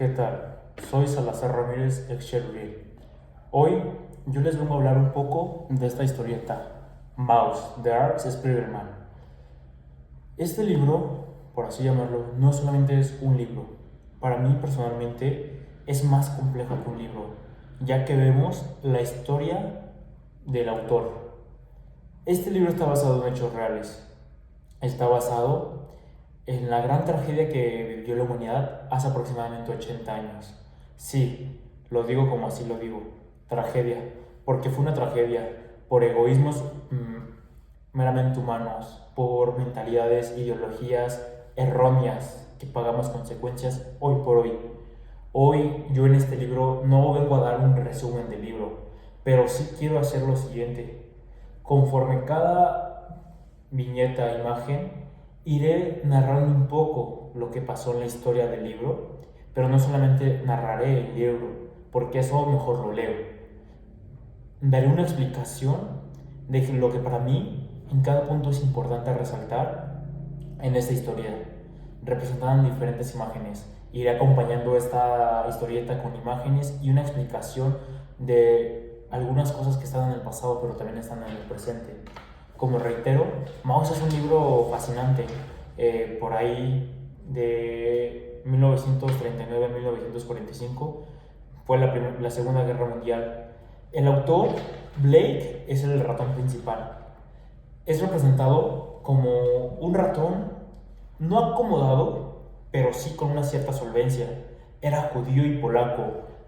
¿Qué tal? Soy Salazar Ramírez, ex Chervil. Hoy yo les vengo a hablar un poco de esta historieta, Maus, de Art Spiegelman. Este libro, por así llamarlo, no solamente es un libro. Para mí personalmente es más complejo que un libro, ya que vemos la historia del autor. Este libro está basado en hechos reales. Está basado en la gran tragedia que vivió la humanidad hace aproximadamente 80 años. Sí, lo digo como así lo digo, tragedia, porque fue una tragedia por egoísmos meramente humanos, por mentalidades, ideologías erróneas que pagamos consecuencias hoy por hoy. Hoy yo en este libro no vengo a dar un resumen del libro, pero sí quiero hacer lo siguiente. Conforme cada viñeta, imagen, iré narrando un poco lo que pasó en la historia del libro, pero no solamente narraré el libro, porque eso mejor lo leo. Daré una explicación de lo que para mí en cada punto es importante resaltar en esta historia, representada en diferentes imágenes. Iré acompañando esta historieta con imágenes y una explicación de algunas cosas que están en el pasado, pero también están en el presente. Como reitero, Maus es un libro fascinante, por ahí de 1939 a 1945, fue la Segunda Guerra Mundial. El autor, Blake, es el ratón principal. Es representado como un ratón no acomodado, pero sí con una cierta solvencia. Era judío y polaco.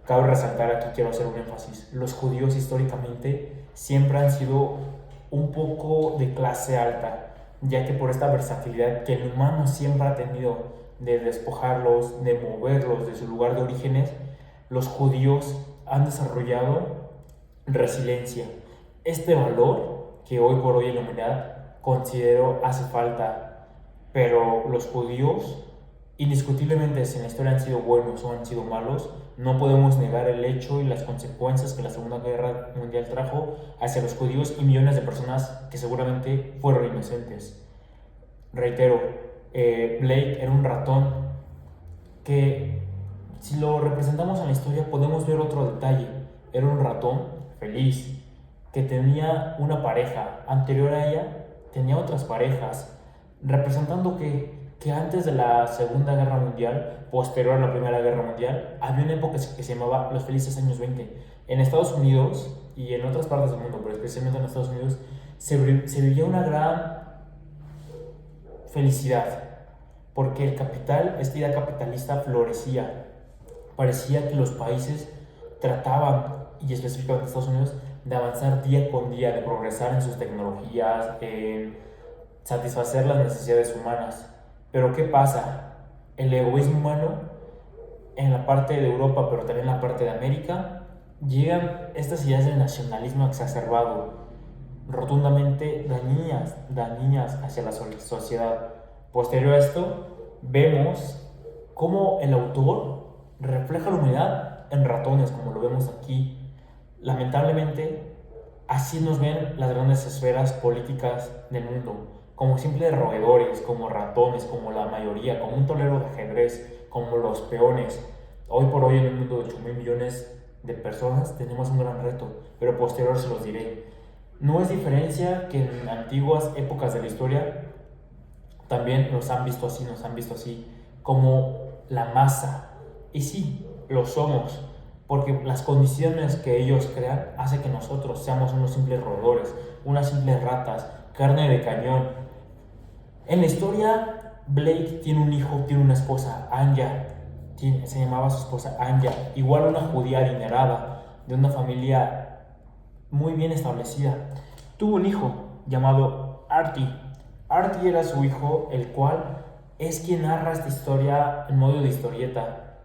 Cabe resaltar aquí, quiero hacer un énfasis. Los judíos históricamente siempre han sido un poco de clase alta, ya que por esta versatilidad que el humano siempre ha tenido de despojarlos, de moverlos de su lugar de orígenes, los judíos han desarrollado resiliencia. Este valor que hoy por hoy en la humanidad considero hace falta, pero los judíos indiscutiblemente si en la historia han sido buenos o han sido malos, no podemos negar el hecho y las consecuencias que la Segunda Guerra Mundial trajo hacia los judíos y millones de personas que seguramente fueron inocentes. Reitero, Blake era un ratón que si lo representamos en la historia podemos ver otro detalle. Era un ratón feliz que tenía una pareja. Anterior a ella tenía otras parejas, representando que antes de la Segunda Guerra Mundial, posterior a la Primera Guerra Mundial, había una época que se llamaba los felices años 20. En Estados Unidos y en otras partes del mundo, pero especialmente en Estados Unidos, se vivía una gran felicidad, porque el capital, esta idea capitalista florecía. Parecía que los países trataban, y específicamente Estados Unidos, de avanzar día con día, de progresar en sus tecnologías, en satisfacer las necesidades humanas. Pero ¿qué pasa? El egoísmo humano en la parte de Europa, pero también en la parte de América, llegan estas ideas del nacionalismo exacerbado, rotundamente dañinas hacia la sociedad. Posterior a esto, vemos cómo el autor refleja la humanidad en ratones, como lo vemos aquí. Lamentablemente, así nos ven las grandes esferas políticas del mundo, como simples roedores, como ratones, como la mayoría, como un tablero de ajedrez, como los peones. Hoy por hoy en un mundo de 8.000 millones de personas tenemos un gran reto, pero posterior se los diré. No es diferencia que en antiguas épocas de la historia también nos han visto así, como la masa. Y sí, lo somos, porque las condiciones que ellos crean hacen que nosotros seamos unos simples roedores, unas simples ratas, carne de cañón. En la historia, Blake tiene un hijo, tiene una esposa, Anya. Se llamaba su esposa Anya, igual una judía adinerada, de una familia muy bien establecida. Tuvo un hijo llamado Artie. Artie era su hijo, el cual es quien narra esta historia en modo de historieta,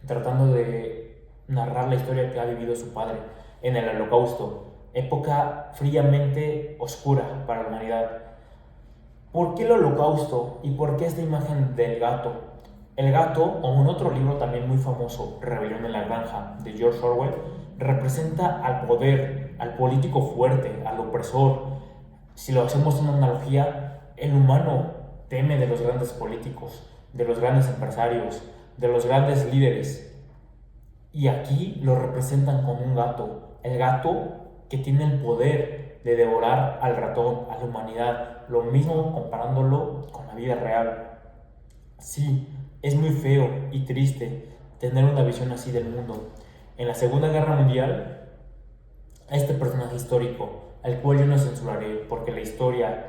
tratando de narrar la historia que ha vivido su padre en el Holocausto, época fríamente oscura para la humanidad. ¿Por qué el Holocausto y por qué esta imagen del gato? El gato, o en otro libro también muy famoso, Rebelión en la Granja, de George Orwell, representa al poder, al político fuerte, al opresor. Si lo hacemos una analogía, el humano teme de los grandes políticos, de los grandes empresarios, de los grandes líderes. Y aquí lo representan con un gato, el gato que tiene el poder de devorar al ratón, a la humanidad, lo mismo comparándolo con la vida real. Sí, es muy feo y triste tener una visión así del mundo. En la Segunda Guerra Mundial, este personaje histórico, al cual yo no censuraré porque la historia,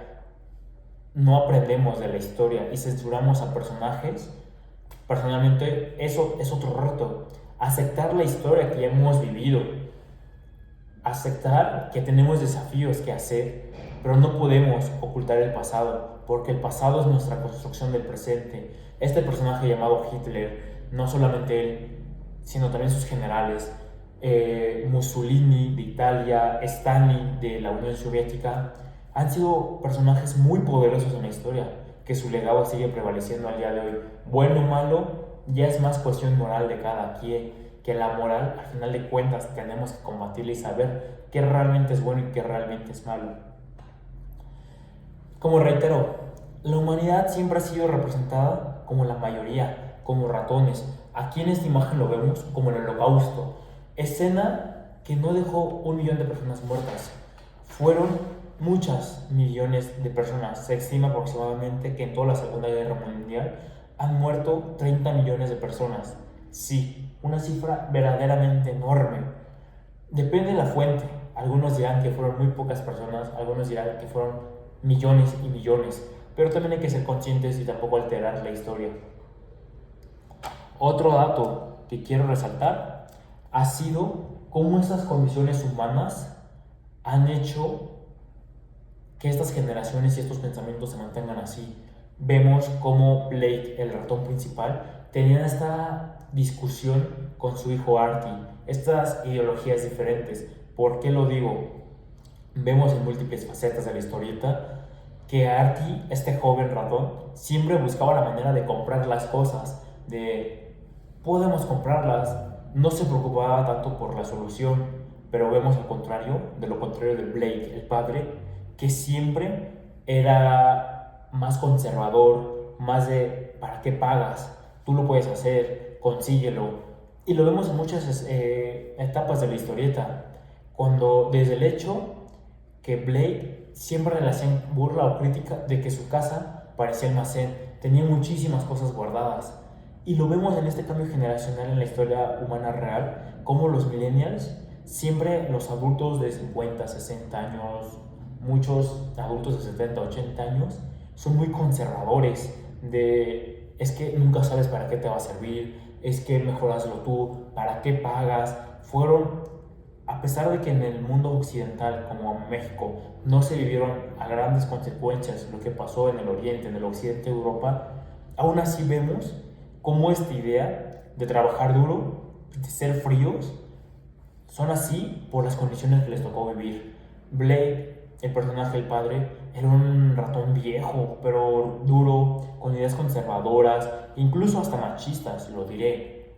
no aprendemos de la historia y censuramos a personajes, personalmente eso es otro reto. Aceptar la historia que ya hemos vivido, aceptar que tenemos desafíos que hacer, pero no podemos ocultar el pasado, porque el pasado es nuestra construcción del presente. Este personaje llamado Hitler, no solamente él, sino también sus generales, Mussolini de Italia, Stalin de la Unión Soviética, han sido personajes muy poderosos en la historia, que su legado sigue prevaleciendo al día de hoy. Bueno o malo, ya es más cuestión moral de cada quien, que la moral, al final de cuentas, tenemos que combatirla y saber qué realmente es bueno y qué realmente es malo. Como reitero, la humanidad siempre ha sido representada como la mayoría, como ratones. Aquí en esta imagen lo vemos como el Holocausto, escena que no dejó 1 millón de personas muertas. Fueron muchas millones de personas. Se estima aproximadamente que en toda la Segunda Guerra Mundial han muerto 30 millones de personas. Sí, una cifra verdaderamente enorme. Depende de la fuente. Algunos dirán que fueron muy pocas personas, algunos dirán que fueron millones y millones, pero también hay que ser conscientes y tampoco alterar la historia. Otro dato que quiero resaltar ha sido cómo estas condiciones humanas han hecho que estas generaciones y estos pensamientos se mantengan así. Vemos cómo Blake, el ratón principal, tenía esta discusión con su hijo Artie, estas ideologías diferentes. ¿Por qué lo digo? Vemos en múltiples facetas de la historieta que Artie, este joven ratón, siempre buscaba la manera de comprar las cosas, de podemos comprarlas, no se preocupaba tanto por la solución, pero vemos al contrario, de lo contrario de Blake, el padre, que siempre era más conservador, más de ¿para qué pagas? Tú lo puedes hacer, consíguelo. Y lo vemos en muchas etapas de la historieta, cuando desde el hecho que Blake siempre le hacían burla o crítica de que su casa parecía almacén, tenía muchísimas cosas guardadas. Y lo vemos en este cambio generacional en la historia humana real, como los millennials, siempre los adultos de 50, 60 años, muchos adultos de 70, 80 años, son muy conservadores de es que nunca sabes para qué te va a servir, es que mejor hazlo tú, para qué pagas. Fueron, a pesar de que en el mundo occidental, como México, no se vivieron a grandes consecuencias lo que pasó en el oriente, en el occidente de Europa, aún así vemos cómo esta idea de trabajar duro, de ser fríos, son así por las condiciones que les tocó vivir. Blake, el personaje del padre, era un ratón viejo, pero duro, con ideas conservadoras, incluso hasta machistas, lo diré.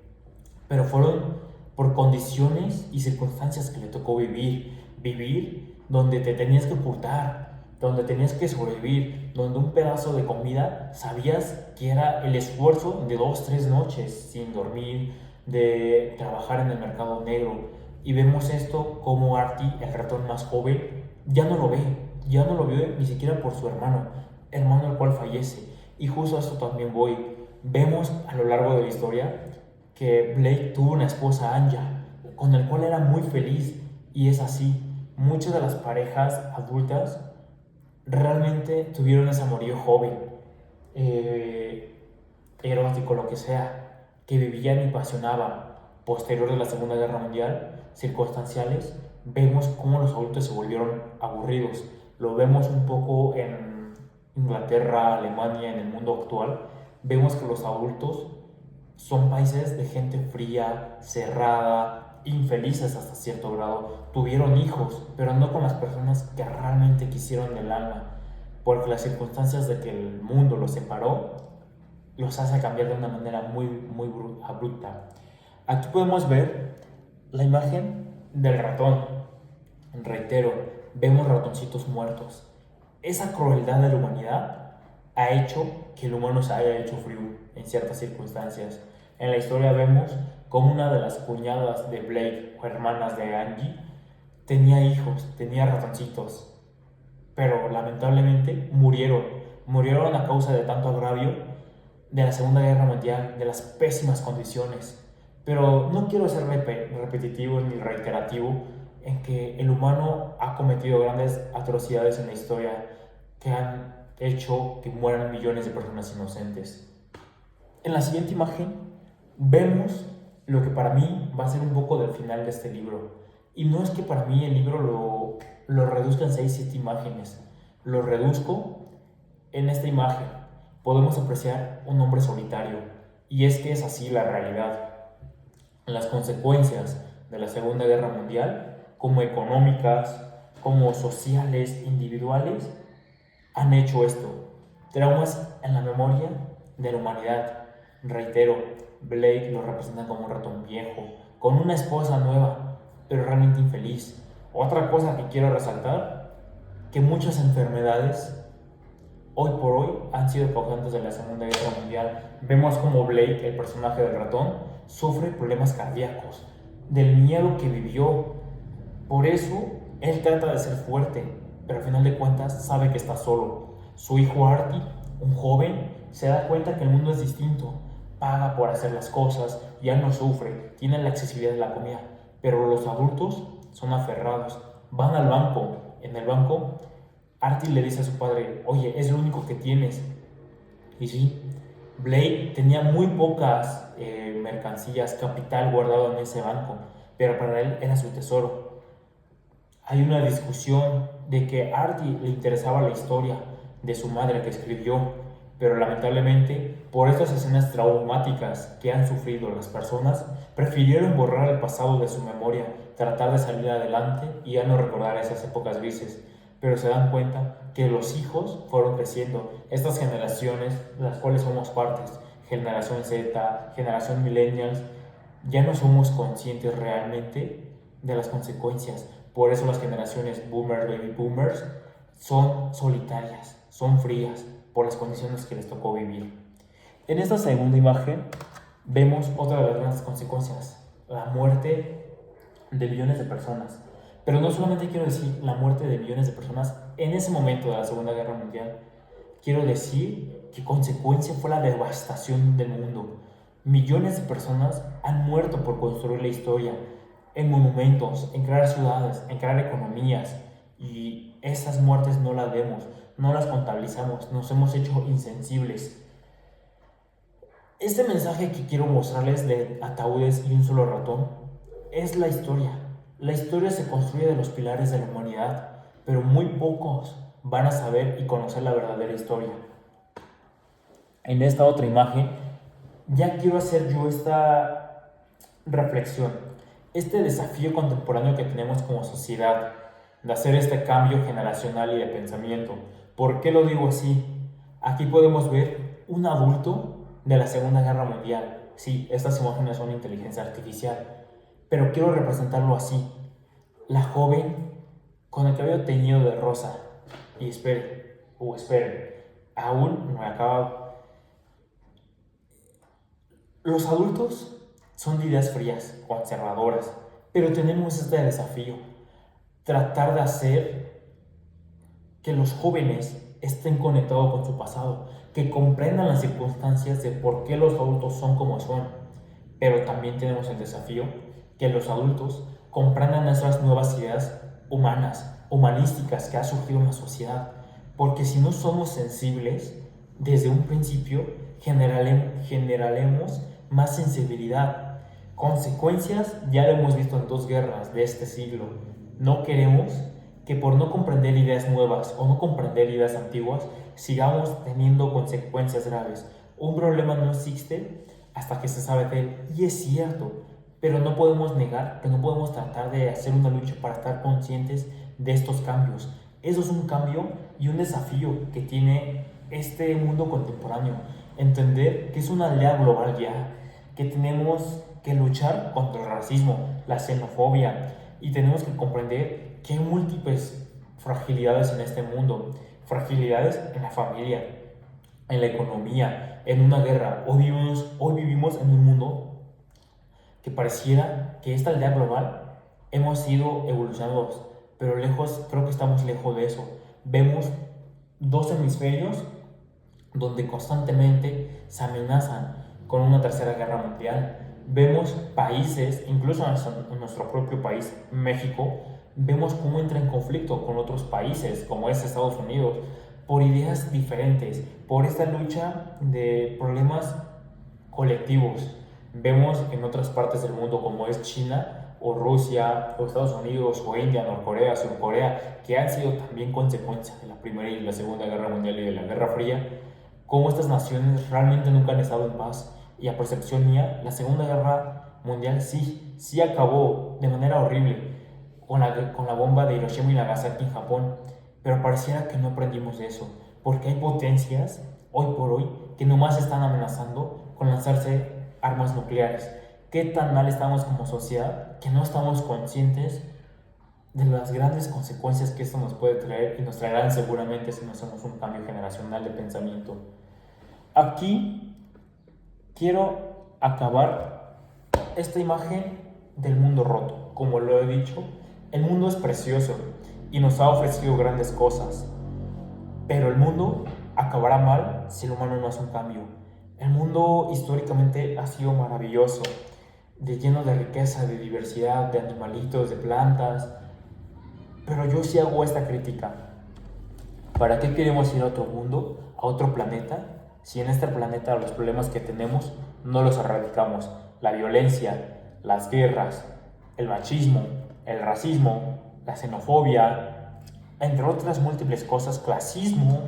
Pero fueron por condiciones y circunstancias que le tocó vivir. Vivir donde te tenías que ocultar, donde tenías que sobrevivir, donde un pedazo de comida sabías que era el esfuerzo de 2, 3 noches sin dormir, de trabajar en el mercado negro. Y vemos esto como Artie, el ratón más joven, ya no lo ve, ya no lo vio ni siquiera por su hermano, hermano al cual fallece. Y justo a esto también voy. Vemos a lo largo de la historia que Blake tuvo una esposa, Anya, con el cual era muy feliz. Y es así, muchas de las parejas adultas realmente tuvieron ese amorío joven, erótico, lo que sea, que vivían y pasionaban. Posterior de la Segunda Guerra Mundial, circunstanciales, vemos cómo los adultos se volvieron aburridos. Lo vemos un poco en Inglaterra, Alemania, en el mundo actual. Vemos que los adultos son países de gente fría, cerrada, infelices hasta cierto grado. Tuvieron hijos, pero no con las personas que realmente quisieron del alma, porque las circunstancias de que el mundo los separó los hace cambiar de una manera muy, muy abrupta. Aquí podemos ver la imagen del ratón. Reitero, vemos ratoncitos muertos. Esa crueldad de la humanidad ha hecho que el humano se haya hecho frío en ciertas circunstancias. En la historia vemos cómo una de las cuñadas de Blake o hermanas de Angie tenía hijos, tenía ratoncitos, pero lamentablemente murieron a causa de tanto agravio de la Segunda Guerra Mundial, de las pésimas condiciones. Pero no quiero ser repetitivo ni reiterativo en que el humano ha cometido grandes atrocidades en la historia que han hecho que mueran millones de personas inocentes. En la siguiente imagen vemos lo que para mí va a ser un poco del final de este libro. Y no es que para mí el libro lo reduzca en 6-7 imágenes. Lo reduzco en esta imagen. Podemos apreciar un hombre solitario. Y es que es así la realidad. Las consecuencias de la Segunda Guerra Mundial, como económicas, como sociales, individuales, han hecho esto. Traumas en la memoria de la humanidad. Reitero, Blake lo representa como un ratón viejo, con una esposa nueva, pero realmente infeliz. Otra cosa que quiero resaltar, que muchas enfermedades hoy por hoy han sido causantes de la Segunda Guerra Mundial. Vemos como Blake, el personaje del ratón, sufre problemas cardíacos, del miedo que vivió. Por eso, él trata de ser fuerte, pero al final de cuentas sabe que está solo. Su hijo Artie, un joven, se da cuenta que el mundo es distinto, paga por hacer las cosas, ya no sufre, tiene la accesibilidad de la comida, pero los adultos son aferrados, van al banco, en el banco Artie le dice a su padre, oye, es lo único que tienes. Y sí, Blake tenía muy pocas mercancías, capital guardado en ese banco, pero para él era su tesoro. Hay una discusión de que a Artie le interesaba la historia de su madre que escribió, pero lamentablemente por estas escenas traumáticas que han sufrido las personas, prefirieron borrar el pasado de su memoria, tratar de salir adelante y ya no recordar esas épocas grises. Pero se dan cuenta que los hijos fueron creciendo, estas generaciones de las cuales somos partes, generación Z, generación millennials, ya no somos conscientes realmente de las consecuencias. Por eso las generaciones boomers, baby boomers, son solitarias, son frías, por las condiciones que les tocó vivir. En esta segunda imagen vemos otra de las grandes consecuencias, la muerte de millones de personas. Pero no solamente quiero decir la muerte de millones de personas en ese momento de la Segunda Guerra Mundial, quiero decir que consecuencia fue la devastación del mundo. Millones de personas han muerto por construir la historia, en monumentos, en crear ciudades, en crear economías, y esas muertes no las vemos, no las contabilizamos, nos hemos hecho insensibles. Este mensaje que quiero mostrarles de Ataúdes y un solo ratón es la historia. La historia se construye de los pilares de la humanidad, pero muy pocos van a saber y conocer la verdadera historia. En esta otra imagen, ya quiero hacer yo esta reflexión, este desafío contemporáneo que tenemos como sociedad, de hacer este cambio generacional y de pensamiento. ¿Por qué lo digo así? Aquí podemos ver un adulto de la Segunda Guerra Mundial. Sí, estas imágenes son inteligencia artificial, pero quiero representarlo así. La joven con el cabello teñido de rosa. Y esperen, aún no he acabado. Los adultos son de ideas frías, conservadoras, pero tenemos este desafío, tratar de hacer que los jóvenes estén conectados con su pasado, que comprendan las circunstancias de por qué los adultos son como son, pero también tenemos el desafío que los adultos comprendan nuestras nuevas ideas humanas, humanísticas que ha surgido en la sociedad, porque si no somos sensibles, desde un principio generaremos más sensibilidad. Consecuencias ya lo hemos visto en 2 guerras de este siglo. No queremos que por no comprender ideas nuevas o no comprender ideas antiguas, sigamos teniendo consecuencias graves. Un problema no existe hasta que se sabe de él, y es cierto, pero no podemos negar que no podemos tratar de hacer una lucha para estar conscientes de estos cambios. Eso es un cambio y un desafío que tiene este mundo contemporáneo. Entender que es una aldea global ya, que tenemos que luchar contra el racismo, la xenofobia, y tenemos que comprender que hay múltiples fragilidades en este mundo, fragilidades en la familia, en la economía, en una guerra. Hoy vivimos en un mundo que pareciera que esta aldea global hemos ido evolucionados, pero creo que estamos lejos de eso. Vemos dos hemisferios donde constantemente se amenazan con una tercera guerra mundial. Vemos países, incluso en nuestro propio país, México, vemos cómo entra en conflicto con otros países, como es Estados Unidos, por ideas diferentes, por esta lucha de problemas colectivos. Vemos en otras partes del mundo, como es China o Rusia o Estados Unidos o India, Norcorea, Surcorea, que han sido también consecuencias de la Primera y la Segunda Guerra Mundial y de la Guerra Fría, cómo estas naciones realmente nunca han estado en paz. Y a percepción mía, la Segunda Guerra Mundial sí acabó de manera horrible con la bomba de Hiroshima y Nagasaki en Japón, pero pareciera que no aprendimos de eso, porque hay potencias, hoy por hoy, que nomás están amenazando con lanzarse armas nucleares. ¿Qué tan mal estamos como sociedad que no estamos conscientes de las grandes consecuencias que esto nos puede traer y nos traerán seguramente si no hacemos un cambio generacional de pensamiento? Aquí quiero acabar esta imagen del mundo roto. Como lo he dicho, el mundo es precioso y nos ha ofrecido grandes cosas, pero el mundo acabará mal si el humano no hace un cambio. El mundo históricamente ha sido maravilloso, lleno de riqueza, de diversidad, de animalitos, de plantas, pero yo sí hago esta crítica. ¿Para qué queremos ir a otro mundo, a otro planeta, si en este planeta los problemas que tenemos no los erradicamos? La violencia, las guerras, el machismo, el racismo, la xenofobia, entre otras múltiples cosas, clasismo,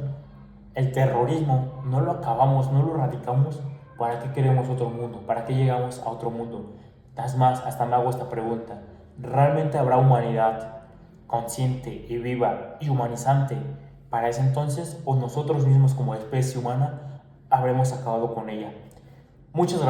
el terrorismo, no lo acabamos, no lo erradicamos. ¿Para qué queremos otro mundo? ¿Para qué llegamos a otro mundo? Es más, hasta me hago esta pregunta: ¿realmente habrá humanidad consciente y viva y humanizante para ese entonces, o nosotros mismos como especie humana habremos acabado con ella? Muchas gracias.